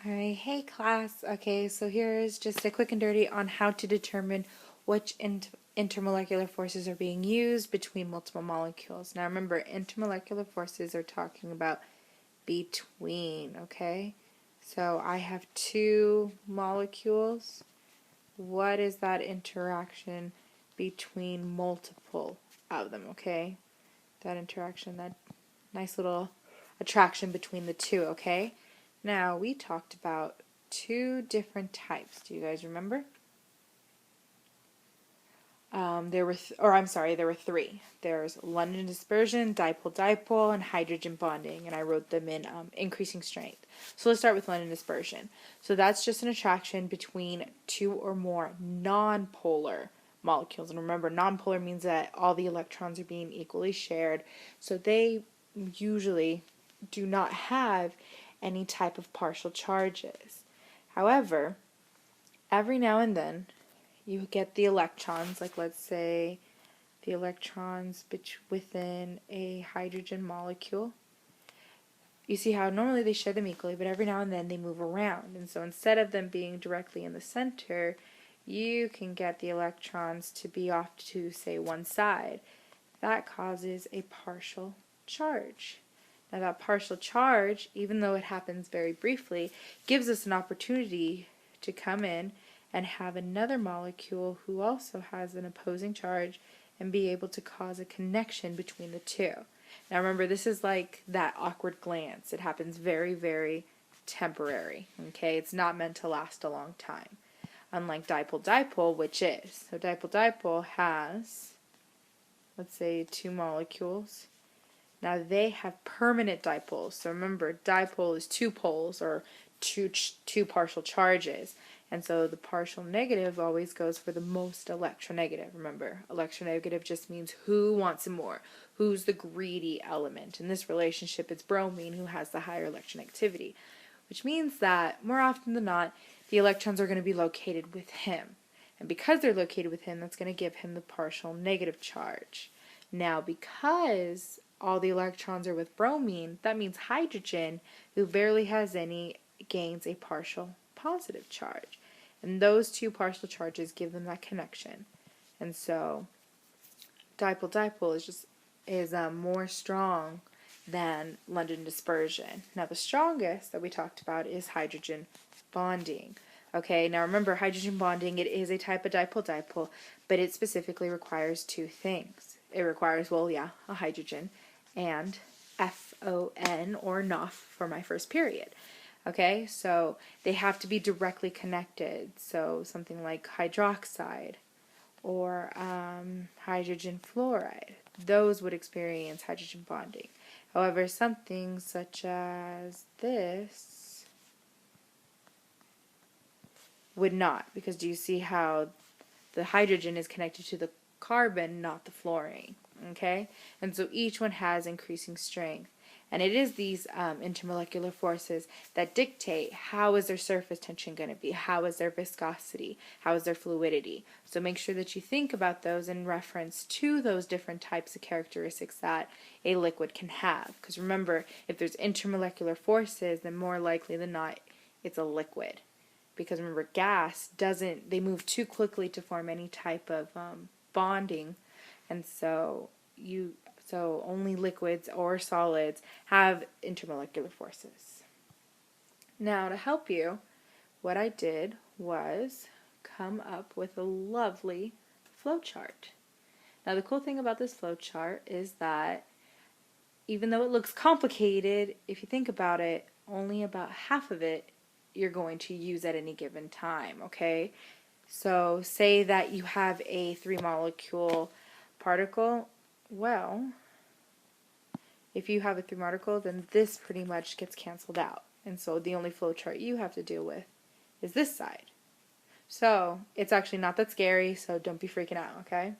Alright, hey class. Okay, so here's just a quick and dirty on how to determine which intermolecular forces are being used between multiple molecules. Now remember, intermolecular forces are talking about between, okay? So I have two molecules. What is that interaction between multiple of them, okay? That interaction, that nice little attraction between the two, okay? Now, we talked about two different types. Do you guys remember? There were three. There's London dispersion, dipole-dipole, and hydrogen bonding, and I wrote them in increasing strength. So let's start with London dispersion. So that's just an attraction between two or more nonpolar molecules. And remember, nonpolar means that all the electrons are being equally shared. So they usually do not have any type of partial charges. However, every now and then you get the electrons, like let's say the electrons within a hydrogen molecule. You see how normally they share them equally, but every now and then they move around. And so instead of them being directly in the center, you can get the electrons to be off to, say, one side. That causes a partial charge. Now that partial charge, even though it happens very briefly, gives us an opportunity to come in and have another molecule who also has an opposing charge and be able to cause a connection between the two. Now remember, this is like that awkward glance. It happens very, very temporary, okay? It's not meant to last a long time, unlike dipole-dipole, which is. So dipole-dipole has, let's say, two molecules. Now they have permanent dipoles. So remember, dipole is two poles or two partial charges. And so the partial negative always goes for the most electronegative. Remember, electronegative just means who wants it more, who's the greedy element. In this relationship, it's bromine who has the higher electronegativity, which means that more often than not, the electrons are going to be located with him. And because they're located with him, that's going to give him the partial negative charge. Now, because all the electrons are with bromine, that means hydrogen, who barely has any, gains a partial positive charge. And those two partial charges give them that connection. And so dipole-dipole is more strong than London dispersion. Now the strongest that we talked about is hydrogen bonding. Okay, now remember, hydrogen bonding, it is a type of dipole-dipole, but it specifically requires two things. It requires, a hydrogen and FON or NOF for my first period. Okay, so they have to be directly connected. So something like hydroxide or hydrogen fluoride, those would experience hydrogen bonding. However, something such as this would not, because do you see how the hydrogen is connected to the carbon, not the fluorine? Okay, and so each one has increasing strength. And it is these intermolecular forces that dictate how is their surface tension going to be, how is their viscosity, how is their fluidity. So make sure that you think about those in reference to those different types of characteristics that a liquid can have. Because remember, if there's intermolecular forces, then more likely than not, it's a liquid. Because remember, gas they move too quickly to form any type of bonding, and so only liquids or solids have intermolecular forces. Now, to help you, what I did was come up with a lovely flowchart. Now, the cool thing about this flowchart is that even though it looks complicated, if you think about it, only about half of it you're going to use at any given time, okay? So say that you have a 3-molecule particle. Well, if you have a 3-molecule, then this pretty much gets canceled out. And so the only flowchart you have to deal with is this side. So it's actually not that scary, so don't be freaking out, okay?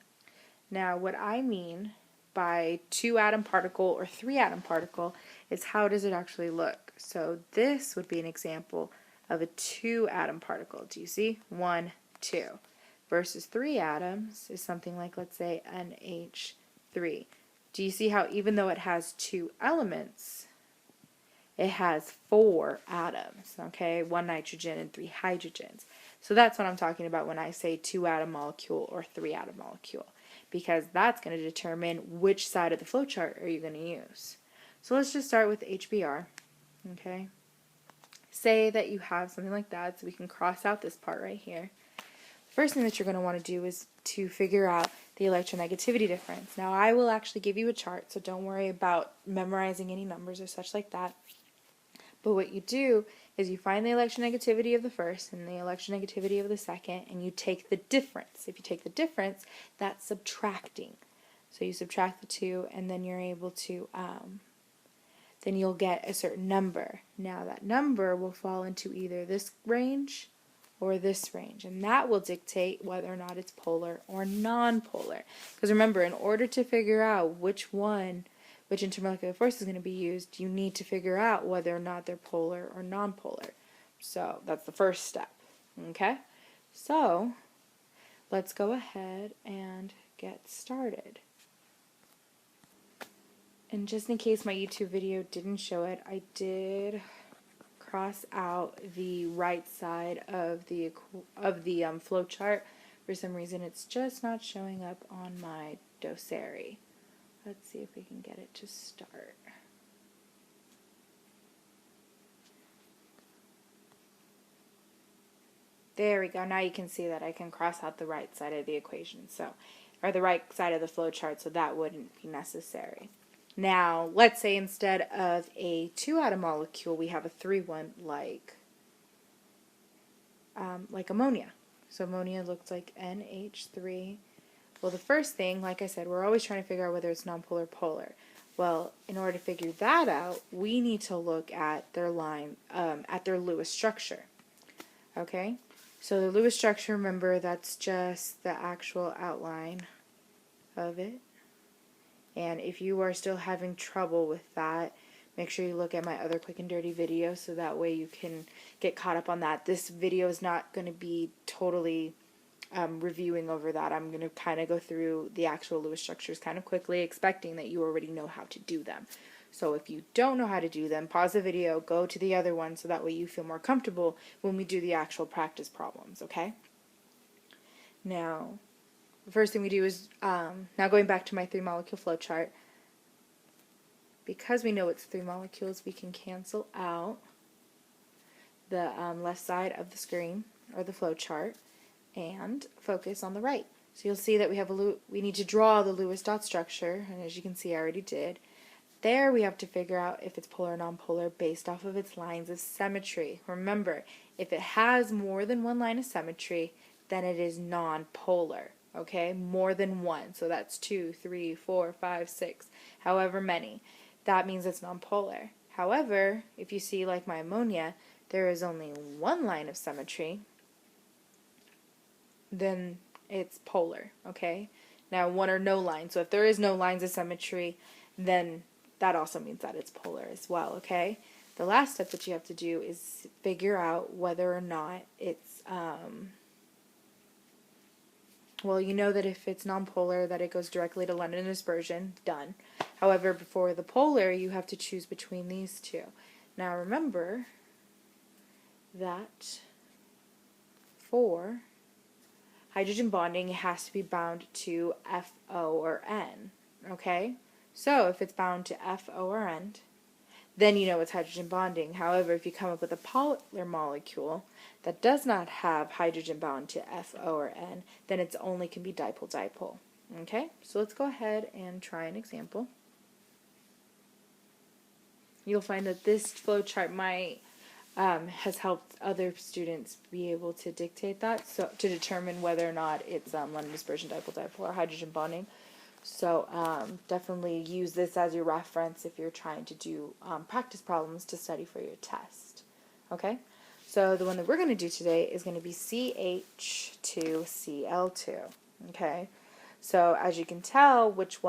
Now, what I mean by 2-atom particle or 3-atom particle is how does it actually look? So this would be an example of a 2-atom particle. Do you see? 1, 2. Versus 3 atoms is something like, let's say, NH3. Do you see how even though it has 2 elements, it has 4 atoms, okay? 1 nitrogen and 3 hydrogens. So that's what I'm talking about when I say 2-atom molecule or 3-atom molecule, because that's going to determine which side of the flowchart are you going to use. So let's just start with HBr, okay? Say that you have something like that, so we can cross out this part right here. First thing that you're going to want to do is to figure out the electronegativity difference. Now, I will actually give you a chart, so don't worry about memorizing any numbers or such like that. But what you do is you find the electronegativity of the first and the electronegativity of the second, and you take the difference. If you take the difference, that's subtracting. So you subtract the two, and then you're able to, then you'll get a certain number. Now that number will fall into either this range or this range, and that will dictate whether or not it's polar or non-polar. Because remember, in order to figure out which intermolecular force is going to be used, you need to figure out whether or not they're polar or non-polar. So that's the first step. Okay? So let's go ahead and get started. And just in case my YouTube video didn't show it, I did cross out the right side of the flow chart. For some reason, it's just not showing up on my dossier. Let's see if we can get it to start. There we go. Now you can see that I can cross out the right side of the equation, or the right side of the flow chart, so that wouldn't be necessary. Now, let's say instead of a 2-atom molecule, we have a 3-one like ammonia. So ammonia looks like NH3. Well, the first thing, like I said, we're always trying to figure out whether it's nonpolar or polar. Well, in order to figure that out, we need to look at their their Lewis structure. Okay? So the Lewis structure, remember, that's just the actual outline of it. And if you are still having trouble with that, make sure you look at my other quick and dirty video so that way you can get caught up on that. This video is not going to be totally reviewing over that. I'm going to kind of go through the actual Lewis structures kind of quickly, expecting that you already know how to do them. So if you don't know how to do them, pause the video, go to the other one so that way you feel more comfortable when we do the actual practice problems, okay? Now, the first thing we do is, now going back to my 3-molecule flow chart, because we know it's 3 molecules, we can cancel out the left side of the screen, or the flow chart, and focus on the right. So you'll see that we need to draw the Lewis dot structure, and as you can see I already did. There we have to figure out if it's polar or non-polar based off of its lines of symmetry. Remember, if it has more than one line of symmetry, then it is non-polar. Okay, more than one. So that's 2, 3, 4, 5, 6, however many. That means it's non-polar. However, if you see like my ammonia, there is only one line of symmetry, then it's polar. Okay, now one or no line. So if there is no lines of symmetry, then that also means that it's polar as well. Okay, the last step that you have to do is figure out whether or not it's well, you know that if it's nonpolar, that it goes directly to London dispersion. Done. However, before the polar, you have to choose between these two. Now remember that for hydrogen bonding, it has to be bound to FO or N. Okay? So if it's bound to FO or N, then you know it's hydrogen bonding. However, if you come up with a polar molecule that does not have hydrogen bound to FO or N, then it only can be dipole-dipole. Okay, so let's go ahead and try an example. You'll find that this flowchart has helped other students be able to dictate that, so to determine whether or not it's London dispersion, dipole-dipole, or hydrogen bonding. So definitely use this as your reference if you're trying to do practice problems to study for your test. Okay? So the one that we're going to do today is going to be CH2Cl2. Okay? So as you can tell, which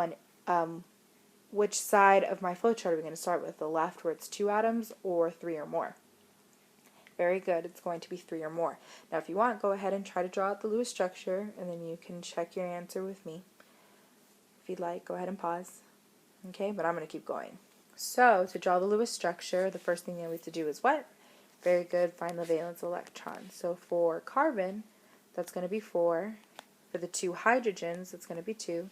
side of my flowchart are we going to start with? The left where it's 2 atoms or 3 or more? Very good. It's going to be 3 or more. Now if you want, go ahead and try to draw out the Lewis structure, and then you can check your answer with me. If you'd like, go ahead and pause. Okay, but I'm going to keep going. So, to draw the Lewis structure, the first thing that we have to do is what? Very good, find the valence electron. So for carbon, that's going to be 4. For the 2 hydrogens, that's going to be 2.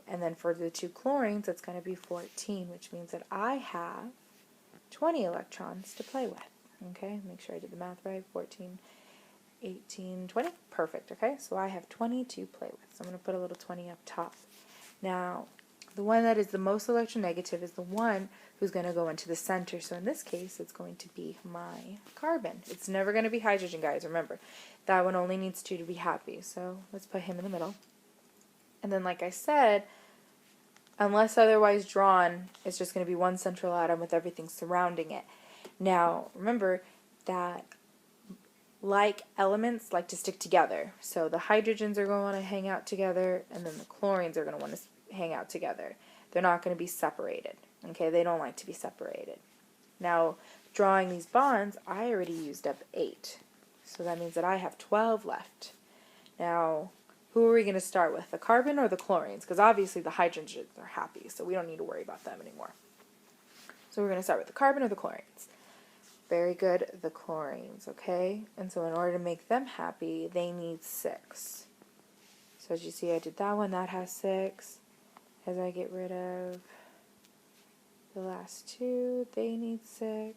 And then for the 2 chlorines, that's going to be 14, which means that I have 20 electrons to play with. Okay, make sure I did the math right. 14, 18, 20. Perfect, okay? So I have 20 to play with. So I'm going to put a little 20 up top. Now, the one that is the most electronegative is the one who's going to go into the center. So in this case, it's going to be my carbon. It's never going to be hydrogen, guys. Remember, that one only needs 2 to be happy. So let's put him in the middle. And then, like I said, unless otherwise drawn, it's just going to be one central atom with everything surrounding it. Now, remember that like elements like to stick together. So the hydrogens are going to want to hang out together, and then the chlorines are going to want to hang out together. They're not going to be separated. Okay, they don't like to be separated. Now, drawing these bonds, I already used up 8. So that means that I have 12 left. Now, who are we going to start with, the carbon or the chlorines? Because obviously the hydrogens are happy, so we don't need to worry about them anymore. So we're going to start with the carbon or the chlorines. Very good, the chlorines, okay? And so in order to make them happy, they need 6. So as you see, I did that one, that has 6. As I get rid of the last 2, they need 6.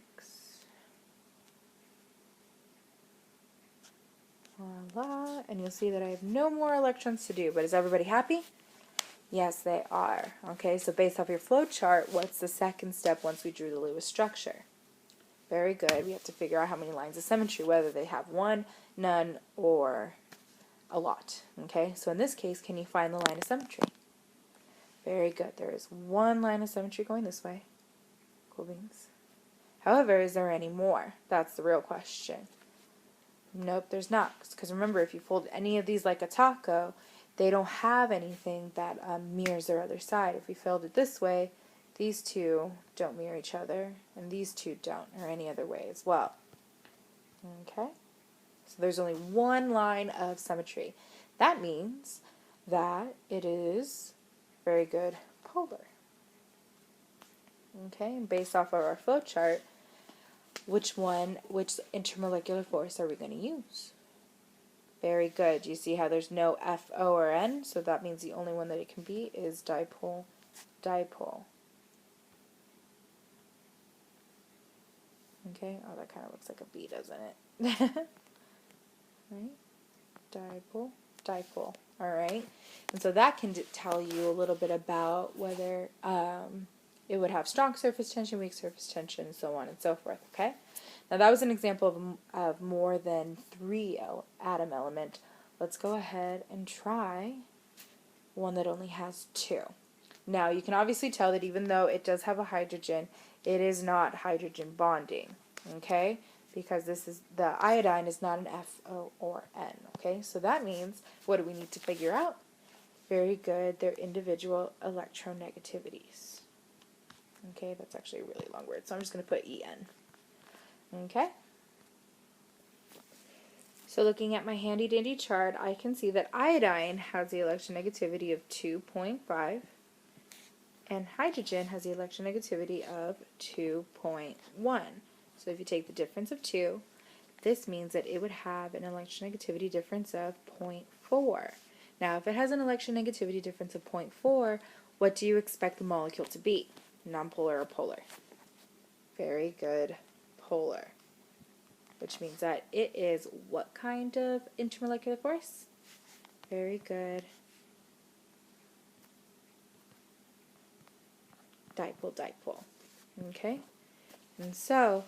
Voila, and you'll see that I have no more electrons to do, but is everybody happy? Yes, they are. Okay, so based off your flow chart, what's the second step once we drew the Lewis structure? Very good. We have to figure out how many lines of symmetry, whether they have 1, none, or a lot. Okay, so in this case, can you find the line of symmetry? Very good. There is 1 line of symmetry going this way. Cool beans. However, is there any more? That's the real question. Nope, there's not. Because remember, if you fold any of these like a taco, they don't have anything that mirrors their other side. If we fold it this way, these 2 don't mirror each other, and these 2 don't, or any other way as well. Okay? So there's only 1 line of symmetry. That means that it is very good polar. Okay, and based off of our flow chart, which intermolecular force are we going to use? Very good. You see how there's no F, O, or N? So that means the only one that it can be is dipole-dipole. Okay, oh, that kind of looks like a B, doesn't it? Right? Dipole-dipole. Alright, and so that can tell you a little bit about whether it would have strong surface tension, weak surface tension, and so on and so forth, okay? Now that was an example of more than 3 atom element. Let's go ahead and try one that only has 2. Now you can obviously tell that even though it does have a hydrogen, it is not hydrogen bonding, okay? Because the iodine is not an F, O, or N, okay? So that means, what do we need to figure out? Very good, their individual electronegativities. Okay, that's actually a really long word, so I'm just going to put En. Okay? So looking at my handy-dandy chart, I can see that iodine has the electronegativity of 2.5, and hydrogen has the electronegativity of 2.1. So if you take the difference of 2, this means that it would have an electronegativity difference of 0.4. Now, if it has an electronegativity difference of 0.4, what do you expect the molecule to be? Nonpolar or polar? Very good, polar. Which means that it is what kind of intermolecular force? Very good. Dipole-dipole. Okay? And so,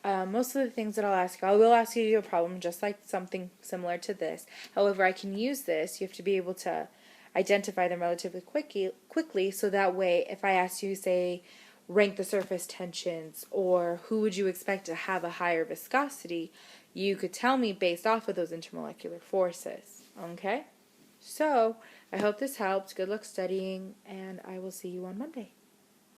most of the things that I'll ask you, I will ask you to do a problem just like something similar to this. However, I can use this. You have to be able to identify them relatively quickly, so that way if I ask you, say, rank the surface tensions, or who would you expect to have a higher viscosity, you could tell me based off of those intermolecular forces. Okay? So, I hope this helped. Good luck studying, and I will see you on Monday.